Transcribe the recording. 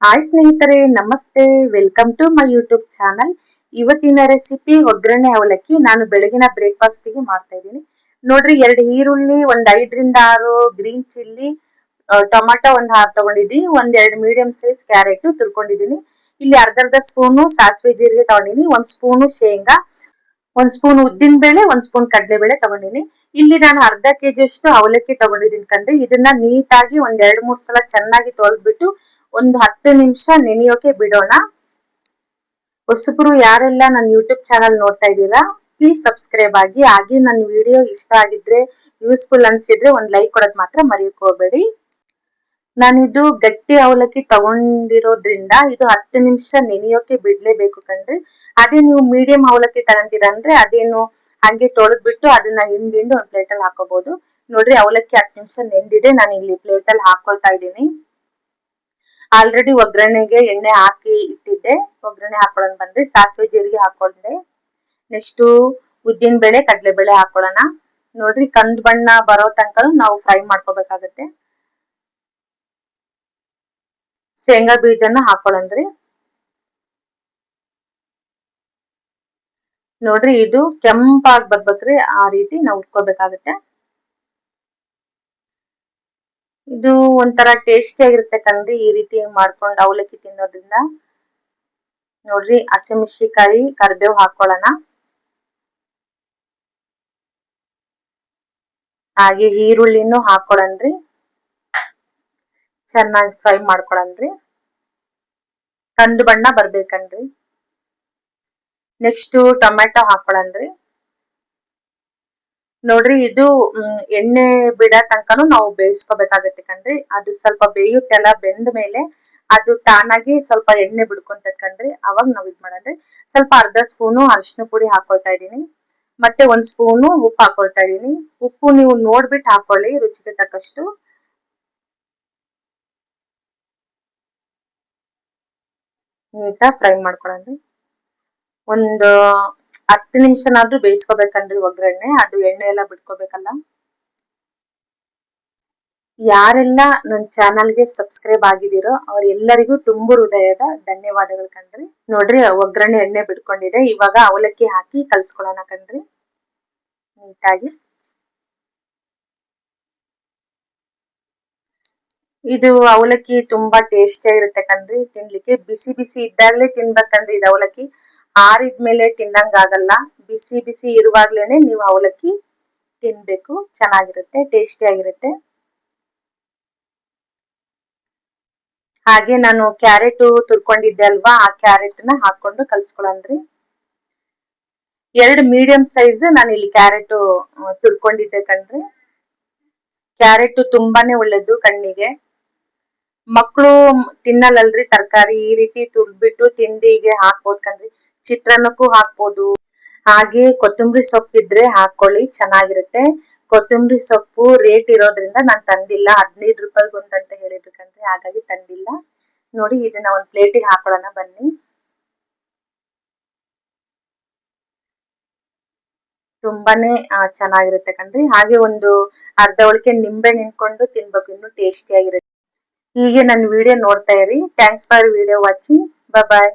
Hi ಸ್ನೇಹಿತರೆ, ನಮಸ್ತೆ. Welcome to my YouTube channel. ಇವತ್ತಿನ ರೆಸಿಪಿ ಒಗ್ಗರಣೆ ಅವಲಕ್ಕಿ. ನಾನು ಬೆಳಗಿನ ಬ್ರೇಕ್ಫಾಸ್ಟ್ ಗೆ ಮಾಡ್ತಾ ಇದ್ದೀನಿ. ನೋಡ್ರಿ, 2 ಈರುಳ್ಳಿ, ಒಂದ್ 5ರಿಂದ 6 ಗ್ರೀನ್ ಚಿಲ್ಲಿ, ಟೊಮಾಟೊ ಒಂದ್ 6 ತಗೊಂಡಿದ್ದೀನಿ. ಒಂದ್ 2 ಮೀಡಿಯಂ ಸೈಜ್ ಕ್ಯಾರೆಟ್ ತುರ್ಕೊಂಡಿದ್ದೀನಿ. ಇಲ್ಲಿ ಅರ್ಧ ಸ್ಪೂನು ಸಾಸಿವೆ ಜೀರಿಗೆ ತಗೊಂಡಿನಿ. 1 ಸ್ಪೂನು ಶೇಂಗಾ, 1 ಸ್ಪೂನ್ ಉದ್ದಿನ ಬೇಳೆ, 1 ಸ್ಪೂನ್ ಕಡಲೆ ಬೇಳೆ ತಗೊಂಡಿನಿ. ಇಲ್ಲಿ ನಾನು ಅರ್ಧ ಕೆಜಿ ಅಷ್ಟು ಅವಲಕ್ಕಿ ತಗೊಂಡಿದ್ದೀನಿ ಕಣ್ರಿ. ಇದನ್ನ ನೀಟಾಗಿ ಒಂದ್ 2-3 ಸಲ ಚೆನ್ನಾಗಿ ತೊಳೆದ್ಬಿಟ್ಟು ಒಂದು 10 ನಿಮಿಷ ನೆನೆಯೋಕೆ ಬಿಡೋಣ. ಹೊಸಬ್ರು ಯಾರೆಲ್ಲ ನನ್ನ ಯೂಟ್ಯೂಬ್ ಚಾನಲ್ ನೋಡ್ತಾ ಇದ್ದೀರಾ, ಪ್ಲೀಸ್ ಸಬ್ಸ್ಕ್ರೈಬ್ ಆಗಿ. ಹಾಗೆ ನನ್ನ ವಿಡಿಯೋ ಇಷ್ಟ ಆಗಿದ್ರೆ, ಯೂಸ್ಫುಲ್ ಅನ್ಸಿದ್ರೆ ಒಂದ್ ಲೈಕ್ ಕೊಡೋದ್ ಮಾತ್ರ ಮರೆಯಕ್ ಹೋಗ್ಬೇಡಿ. ನಾನಿದು ಗಟ್ಟಿ ಅವಲಕ್ಕಿ ತಗೊಂಡಿರೋದ್ರಿಂದ ಇದು 10 ನಿಮಿಷ ನೆನೆಯೋಕೆ ಬಿಡ್ಲೇಬೇಕು ಕಣ್ರಿ. ಅದೇ ನೀವು ಮೀಡಿಯಂ ಅವಲಕ್ಕಿ ತಗೊಂತೀರ ಅಂದ್ರೆ ಅದೇನು ಹಂಗೆ ತೊಳೆದ್ಬಿಟ್ಟು ಅದನ್ನ ಹಿಂದಿಂದು ಒಂದ್ ಪ್ಲೇಟ್ ಅಲ್ಲಿ ಹಾಕೋಬಹುದು. ನೋಡ್ರಿ, ಅವಲಕ್ಕಿ 10 ನಿಮಿಷ ನೆಂದಿದೆ. ನಾನು ಇಲ್ಲಿ ಪ್ಲೇಟ್ ಅಲ್ಲಿ ಹಾಕೊಳ್ತಾ ಇದ್ದೀನಿ. ಆಲ್ರೆಡಿ ಒಗ್ಗರಣೆಗೆ ಎಣ್ಣೆ ಹಾಕಿ ಇಟ್ಟಿದ್ದೆ. ಒಗ್ಗರಣೆ ಹಾಕೊಳ್ಳೋಣ ಬಂದ್ರೆ ಸಾಸಿವೆ ಜೀರಿಗೆ ಹಾಕೊಂಡೆ. ನೆಕ್ಸ್ಟ್ ಉದ್ದಿನ ಬೇಳೆ, ಕಡಲೆ ಬೇಳೆ ಹಾಕೊಳ್ಳೋಣ. ನೋಡ್ರಿ, ಕಂದು ಬಣ್ಣ ಬರೋ ತನಕ ನಾವು ಫ್ರೈ ಮಾಡ್ಕೋಬೇಕಾಗತ್ತೆ. ಶೇಂಗಾ ಬೀಜನ ಹಾಕೊಳ್ಳಂದ್ರಿ. ನೋಡ್ರಿ, ಇದು ಕೆಂಪಾಗಿ ಬರ್ಬೇಕ್ರಿ, ಆ ರೀತಿ ನಾವು ಉಟ್ಕೋಬೇಕಾಗತ್ತೆ. ಇದು ಒಂಥರ ಟೇಸ್ಟಿ ಆಗಿರುತ್ತೆ ಕಣ್ರಿ, ಈ ರೀತಿ ಮಾಡ್ಕೊಂಡು ಅವಲಕ್ಕಿ ತಿನ್ನೋದ್ರಿಂದ. ನೋಡ್ರಿ, ಹಸಿಮೆಣಸಿನಕಾಯಿ, ಕರಿಬೇವು ಹಾಕೊಳ್ಳೋಣ. ಹಾಗೆ ಈರುಳ್ಳಿನೂ ಹಾಕೊಳ್ಳನ್ರಿ. ಚೆನ್ನಾಗಿ ಫ್ರೈ ಮಾಡ್ಕೊಳನ್ರಿ, ಕಂದು ಬಣ್ಣ ಬರ್ಬೇಕನ್ರಿ. Next tomato ಹಾಕೊಳ್ಳನ್ರಿ. ನೋಡ್ರಿ, ಇದು ಎಣ್ಣೆ ಬಿಡ ತನಕನು ನಾವು ಬೇಯಿಸ್ಕೋಬೇಕಾಗತ್ತೆ ಕಣ್ರಿ. ಅದು ಸ್ವಲ್ಪ ಬೇಯುತ್ತೆಲ್ಲ, ಬೆಂದ ಮೇಲೆ ಅದು ತಾನಾಗಿ ಸ್ವಲ್ಪ ಎಣ್ಣೆ ಬಿಡ್ಕೊಂತದ್ ಕಣ್ರಿ. ಅವಾಗ ನಾವ್ ಇದ್ ಮಾಡನ್ರಿ. ಸ್ವಲ್ಪ ಅರ್ಧ ಸ್ಪೂನು ಅರಿಶಿನ ಪುಡಿ ಹಾಕೊಳ್ತಾ ಇದೀನಿ. ಮತ್ತೆ 1 ಸ್ಪೂನು ಉಪ್ಪು ಹಾಕೊಳ್ತಾ ಇದೀನಿ. ಉಪ್ಪು ನೀವು ನೋಡ್ಬಿಟ್ಟು ಹಾಕೊಳ್ಳಿ, ರುಚಿಗೆ ತಕ್ಕಷ್ಟು. ನೀಟಾಗಿ ಫ್ರೈ ಮಾಡ್ಕೊಳನ್ರಿ. ಒಂದು 10 ನಿಮಿಷನಾದ್ರೂ ಬೇಯಿಸ್ಕೋಬೇಕನ್ರಿ ಒಗ್ಗರಣೆ. ಅದು ಎಣ್ಣೆ ಎಲ್ಲ ಬಿಟ್ಕೋಬೇಕಲ್ಲ. ಯಾರೆಲ್ಲ ನನ್ನ ಚಾನಲ್ಗೆ ಸಬ್ಸ್ಕ್ರೈಬ್ ಆಗಿದ್ದೀರೋ ಅವರೆಲ್ಲರಿಗೂ ತುಂಬು ಹೃದಯದ ಧನ್ಯವಾದಗಳು ಕಣ್ರಿ. ನೋಡ್ರಿ, ಒಗ್ಗರಣೆ ಎಣ್ಣೆ ಬಿಟ್ಕೊಂಡಿದೆ. ಇವಾಗ ಅವಲಕ್ಕಿ ಹಾಕಿ ಕಲ್ಸ್ಕೊಳ್ಳೋಣ ಕಣ್ರಿ ನೀಟಾಗಿ. ಇದು ಅವಲಕ್ಕಿ ತುಂಬಾ ಟೇಸ್ಟಿ ಆಗಿರುತ್ತೆ ಕಣ್ರಿ ತಿನ್ಲಿಕ್ಕೆ. ಬಿಸಿ ಬಿಸಿ ಇದ್ದಾಗ್ಲೇ ತಿನ್ಬೇಕಂದ್ರಿ ಇದು ಅವಲಕ್ಕಿ. ಆರಿದ್ಮೇಲೆ ತಿನ್ನಂಗ ಆಗಲ್ಲ. ಬಿಸಿ ಬಿಸಿ ಇರುವಾಗ್ಲೇನೆ ನೀವು ಅವಲಕ್ಕಿ ತಿನ್ಬೇಕು. ಚೆನ್ನಾಗಿರುತ್ತೆ, ಟೇಸ್ಟಿ ಆಗಿರುತ್ತೆ. ಹಾಗೆ ನಾನು ಕ್ಯಾರೆಟ್ ತುರ್ಕೊಂಡಿದ್ದೆ ಅಲ್ವಾ, ಆ ಕ್ಯಾರೆಟ್ ನ ಹಾಕೊಂಡು ಕಲ್ಸ್ಕೊಳನ್ರಿ. 2 ಮೀಡಿಯಂ ಸೈಜ್ ನಾನು ಇಲ್ಲಿ ಕ್ಯಾರೆಟ್ ತುರ್ಕೊಂಡಿದ್ದೆ ಕಣ್ರಿ. ಕ್ಯಾರೆಟ್ ತುಂಬಾನೇ ಒಳ್ಳೇದು ಕಣ್ಣಿಗೆ. ಮಕ್ಕಳು ತಿನ್ನಲ್ಲಲ್ರಿ ತರಕಾರಿ. ಈ ರೀತಿ ತುರ್ದ್ಬಿಟ್ಟು ತಿಂಡಿಗೆ ಹಾಕ್ಬೋದ್ ಕಣ್ರಿ. ಚಿತ್ರಾನ್ನಕ್ಕೂ ಹಾಕ್ಬೋದು. ಹಾಗೆ ಕೊತ್ತಂಬರಿ ಸೊಪ್ಪು ಇದ್ರೆ ಹಾಕೊಳ್ಳಿ, ಚೆನ್ನಾಗಿರುತ್ತೆ. ಕೊತ್ತಂಬರಿ ಸೊಪ್ಪು ರೇಟ್ ಇರೋದ್ರಿಂದ ನಾನು ತಂದಿಲ್ಲ. 15 ರೂಪಾಯಿಗೆ ಒಂದಂತ ಹೇಳಿದ್ರು ಕಣ್ರಿ, ಹಾಗಾಗಿ ತಂದಿಲ್ಲ. ನೋಡಿ, ಇದನ್ನ ಒಂದ್ ಪ್ಲೇಟಿಗೆ ಹಾಕೊಳ್ಳೋಣ ಬನ್ನಿ. ತುಂಬಾನೇ ಚೆನ್ನಾಗಿರುತ್ತೆ ಕಣ್ರಿ. ಹಾಗೆ ಒಂದು ಅರ್ಧ ಒಳಕೆ ನಿಂಬೆ ನಿಂತ್ಕೊಂಡು ತಿನ್ಬೇಕು, ಇನ್ನು ಟೇಸ್ಟಿ ಆಗಿರುತ್ತೆ. ಹೀಗೆ ನನ್ನ ವಿಡಿಯೋ ನೋಡ್ತಾ ಇರಿ. Thanks for video watching. Bye.